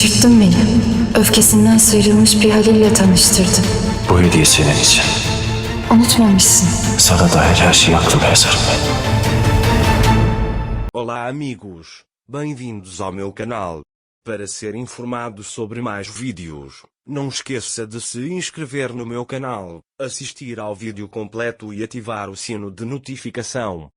Şaşırttın beni. Öfkesinden sıyrılmış bir Halil'le tanıştırdın. Bu hediye senin için. Unutmamışsın. Sana dair her şeyi aklıma yazarım ben. Olá amigos, bem-vindos ao meu canal. Para ser informado sobre mais vídeos, não esqueça de se inscrever no meu canal, assistir ao vídeo completo e ativar o sino de notificação.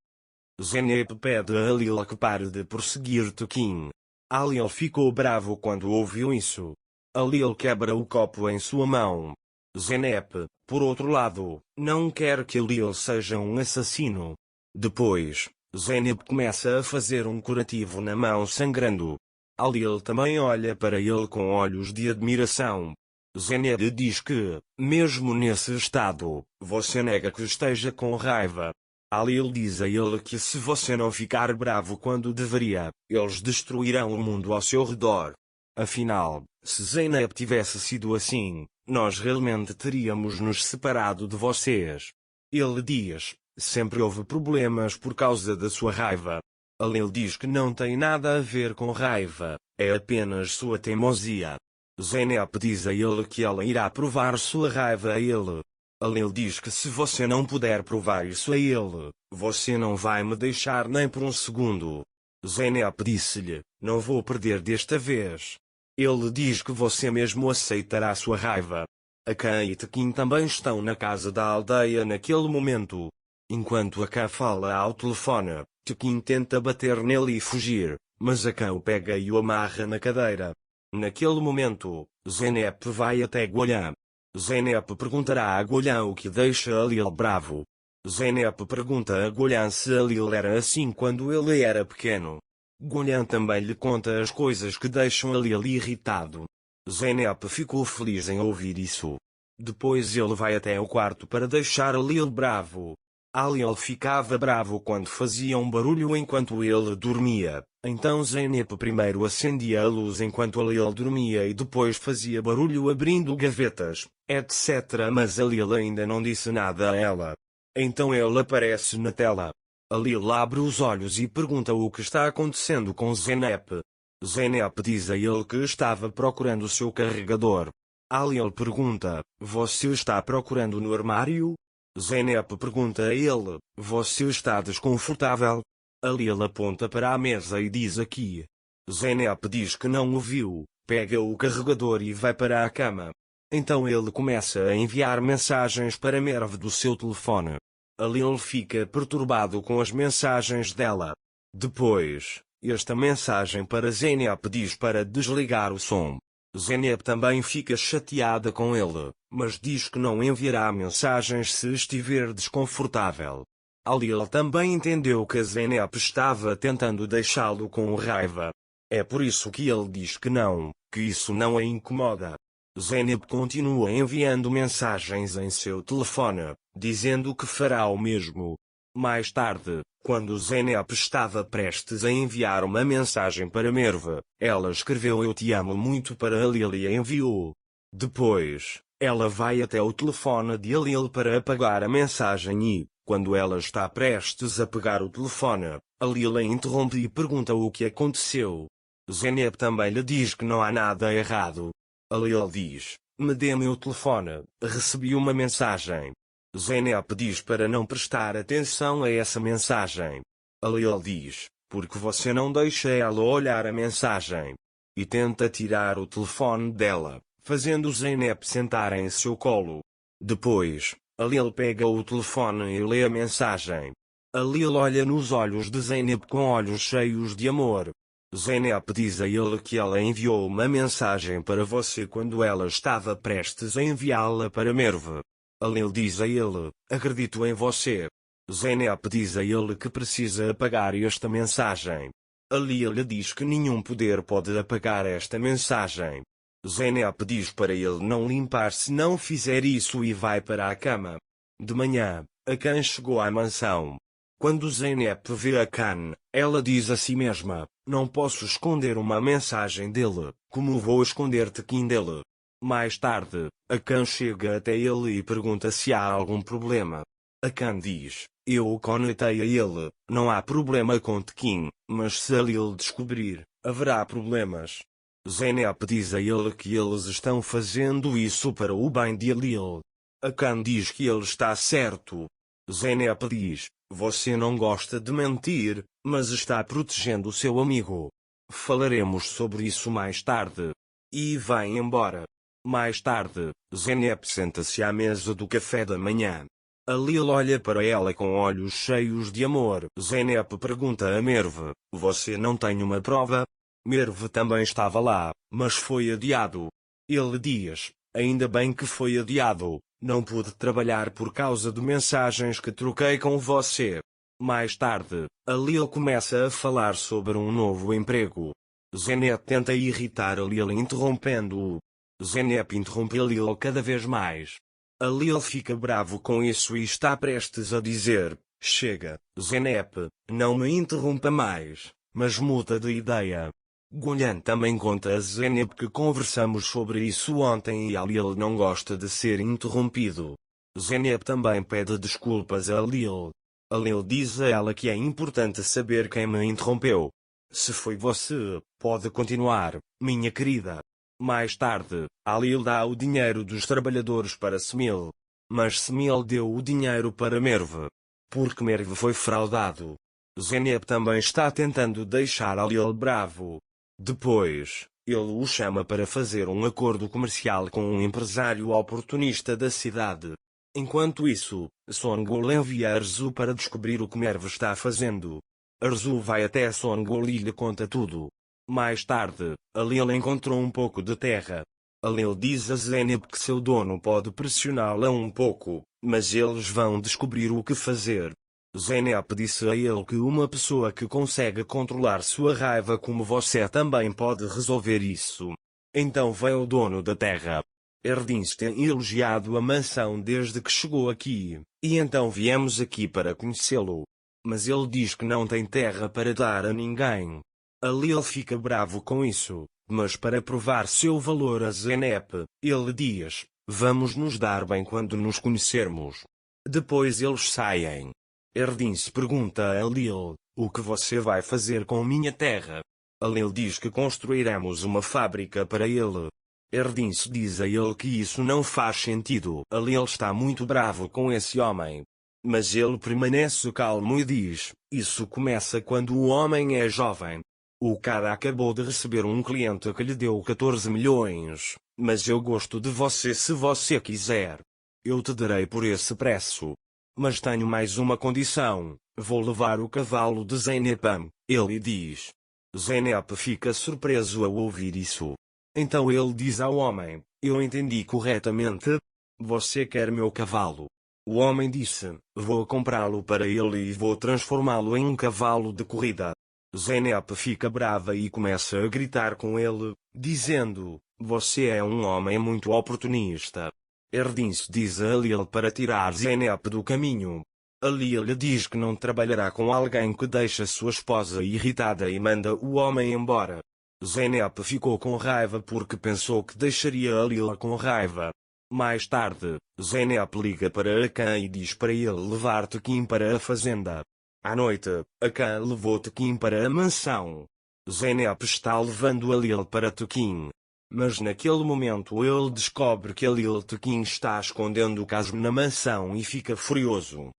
Zeynep pede a Halil que pare de perseguir Tekin. Halil ficou bravo quando ouviu isso. Halil quebra o copo em sua mão. Zeynep, por outro lado, não quer que Halil seja um assassino. Depois, Zeynep começa a fazer um curativo na mão sangrando. Halil também olha para ele com olhos de admiração. Zeynep diz que, mesmo nesse estado, você nega que esteja com raiva. Halil diz a ele que se você não ficar bravo quando deveria, eles destruirão o mundo ao seu redor. Afinal, se Zeynep tivesse sido assim, nós realmente teríamos nos separado de vocês. Ele diz, sempre houve problemas por causa da sua raiva. Halil diz que não tem nada a ver com raiva, é apenas sua teimosia. Zeynep diz a ele que ela irá provar sua raiva a ele. Halil diz que se você não puder provar isso a ele, você não vai me deixar nem por um segundo. Zeynep disse-lhe, não vou perder desta vez. Ele diz que você mesmo aceitará sua raiva. Akan e Tekin também estão na casa da aldeia naquele momento. Enquanto Akan fala ao telefone, Tekin tenta bater nele e fugir, mas Akan o pega e o amarra na cadeira. Naquele momento, Zeynep vai até Golan. Zeynep perguntará a Golan o que deixa Halil bravo. Zeynep pergunta a Golan se Halil era assim quando ele era pequeno. Golan também lhe conta as coisas que deixam Halil irritado. Zeynep ficou feliz em ouvir isso. Depois ele vai até o quarto para deixar Halil bravo. Halil ficava bravo quando fazia um barulho enquanto ele dormia, então Zeynep primeiro acendia a luz enquanto Halil dormia e depois fazia barulho abrindo gavetas, etc. Mas Halil ainda não disse nada a ela. Então ele aparece na tela. Halil abre os olhos e pergunta o que está acontecendo com Zeynep. Zeynep diz a ele que estava procurando seu carregador. Halil pergunta, você está procurando no armário? Zeynep pergunta a ele, você está desconfortável? Halil aponta para a mesa e diz aqui. Zeynep diz que não o viu, pega o carregador e vai para a cama. Então ele começa a enviar mensagens para Merve do seu telefone. Halil fica perturbado com as mensagens dela. Depois, esta mensagem para Zeynep diz para desligar o som. Zeynep também fica chateada com ele, mas diz que não enviará mensagens se estiver desconfortável. Halil também entendeu que Zeynep estava tentando deixá-lo com raiva. É por isso que ele diz que não, que isso não a incomoda. Zeynep continua enviando mensagens em seu telefone, dizendo que fará o mesmo. Mais tarde, quando Zeynep estava prestes a enviar uma mensagem para Merve, ela escreveu eu te amo muito para Halil e a enviou. Depois, ela vai até o telefone de Halil para apagar a mensagem e, quando ela está prestes a pegar o telefone, Halil a interrompe e pergunta o que aconteceu. Zeynep também lhe diz que não há nada errado. Halil diz, me dê meu telefone, recebi uma mensagem. Zeynep diz para não prestar atenção a essa mensagem. Halil diz, porque você não deixa ela olhar a mensagem. E tenta tirar o telefone dela, fazendo Zeynep sentar em seu colo. Depois, Halil pega o telefone e lê a mensagem. Halil olha nos olhos de Zeynep com olhos cheios de amor. Zeynep diz a ele que ela enviou uma mensagem para você quando ela estava prestes a enviá-la para Merve. Halil diz a ele, acredito em você. Zeynep diz a ele que precisa apagar esta mensagem. Halil lhe diz que nenhum poder pode apagar esta mensagem. Zeynep diz para ele não limpar se não fizer isso e vai para a cama. De manhã, Akan chegou à mansão. Quando Zeynep vê Akan, ela diz a si mesma, não posso esconder uma mensagem dele, como vou esconder Tekin dele? Mais tarde, Akan chega até ele e pergunta se há algum problema. Akan diz, eu o conectei a ele, não há problema com Tekin, mas se Halil descobrir, haverá problemas. Zeynep diz a ele que eles estão fazendo isso para o bem de Halil. Akan diz que ele está certo. Zeynep diz: você não gosta de mentir, mas está protegendo o seu amigo. Falaremos sobre isso mais tarde. E vai embora. Mais tarde, Zeynep senta-se à mesa do café da manhã. Halil olha para ela com olhos cheios de amor. Zeynep pergunta a Merve: você não tem uma prova? Merve também estava lá, mas foi adiado. Ele diz: ainda bem que foi adiado, não pude trabalhar por causa de mensagens que troquei com você. Mais tarde, Halil começa a falar sobre um novo emprego. Zeynep tenta irritar Halil interrompendo-o. Zeynep interrompe Halil cada vez mais. Halil fica bravo com isso e está prestes a dizer: chega, Zeynep, não me interrompa mais, mas muda de ideia. Golan também conta a Zeynep que conversamos sobre isso ontem e Halil não gosta de ser interrompido. Zeynep também pede desculpas a Halil. Halil diz a ela que é importante saber quem me interrompeu. Se foi você, pode continuar, minha querida. Mais tarde, Halil dá o dinheiro dos trabalhadores para Smil. Mas Smil deu o dinheiro para Merve. Porque Merve foi fraudado. Zeynep também está tentando deixar Halil bravo. Depois, ele o chama para fazer um acordo comercial com um empresário oportunista da cidade. Enquanto isso, Songul envia Arzu para descobrir o que Merve está fazendo. Arzu vai até Songul e lhe conta tudo. Mais tarde, Halil encontrou um pouco de terra. Halil diz a Zeynep que seu dono pode pressioná-la um pouco, mas eles vão descobrir o que fazer. Zeynep disse a ele que uma pessoa que consegue controlar sua raiva como você também pode resolver isso. Então vem o dono da terra. Erdins tem elogiado a mansão desde que chegou aqui, e então viemos aqui para conhecê-lo. Mas ele diz que não tem terra para dar a ninguém. Halil fica bravo com isso, mas para provar seu valor a Zeynep, ele diz: vamos nos dar bem quando nos conhecermos. Depois eles saem. Erdins pergunta a Halil: o que você vai fazer com minha terra? Halil diz que construiremos uma fábrica para ele. Erdins diz a ele que isso não faz sentido. Halil está muito bravo com esse homem. Mas ele permanece calmo e diz: isso começa quando o homem é jovem. O cara acabou de receber um cliente que lhe deu 14 milhões, mas eu gosto de você se você quiser. Eu te darei por esse preço. Mas tenho mais uma condição: vou levar o cavalo de Zeynep. Ele diz. Zeynep fica surpreso ao ouvir isso. Então ele diz ao homem: eu entendi corretamente? Você quer meu cavalo? O homem disse: vou comprá-lo para ele e vou transformá-lo em um cavalo de corrida. Zeynep fica brava e começa a gritar com ele, dizendo: você é um homem muito oportunista. Erdins diz a Halil para tirar Zeynep do caminho. Halil lhe diz que não trabalhará com alguém que deixa sua esposa irritada e manda o homem embora. Zeynep ficou com raiva porque pensou que deixaria Halil com raiva. Mais tarde, Zeynep liga para Akan e diz para ele levar Tekin para a fazenda. À noite, Akan levou Tekin para a mansão. Zeynep está levando Halil para Tekin. Mas naquele momento ele descobre que Halil Tekin está escondendo o caso na mansão e fica furioso.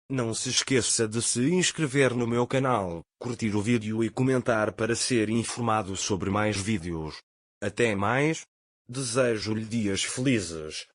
Não se esqueça de se inscrever no meu canal, curtir o vídeo e comentar para ser informado sobre mais vídeos. Até mais. Desejo-lhe dias felizes.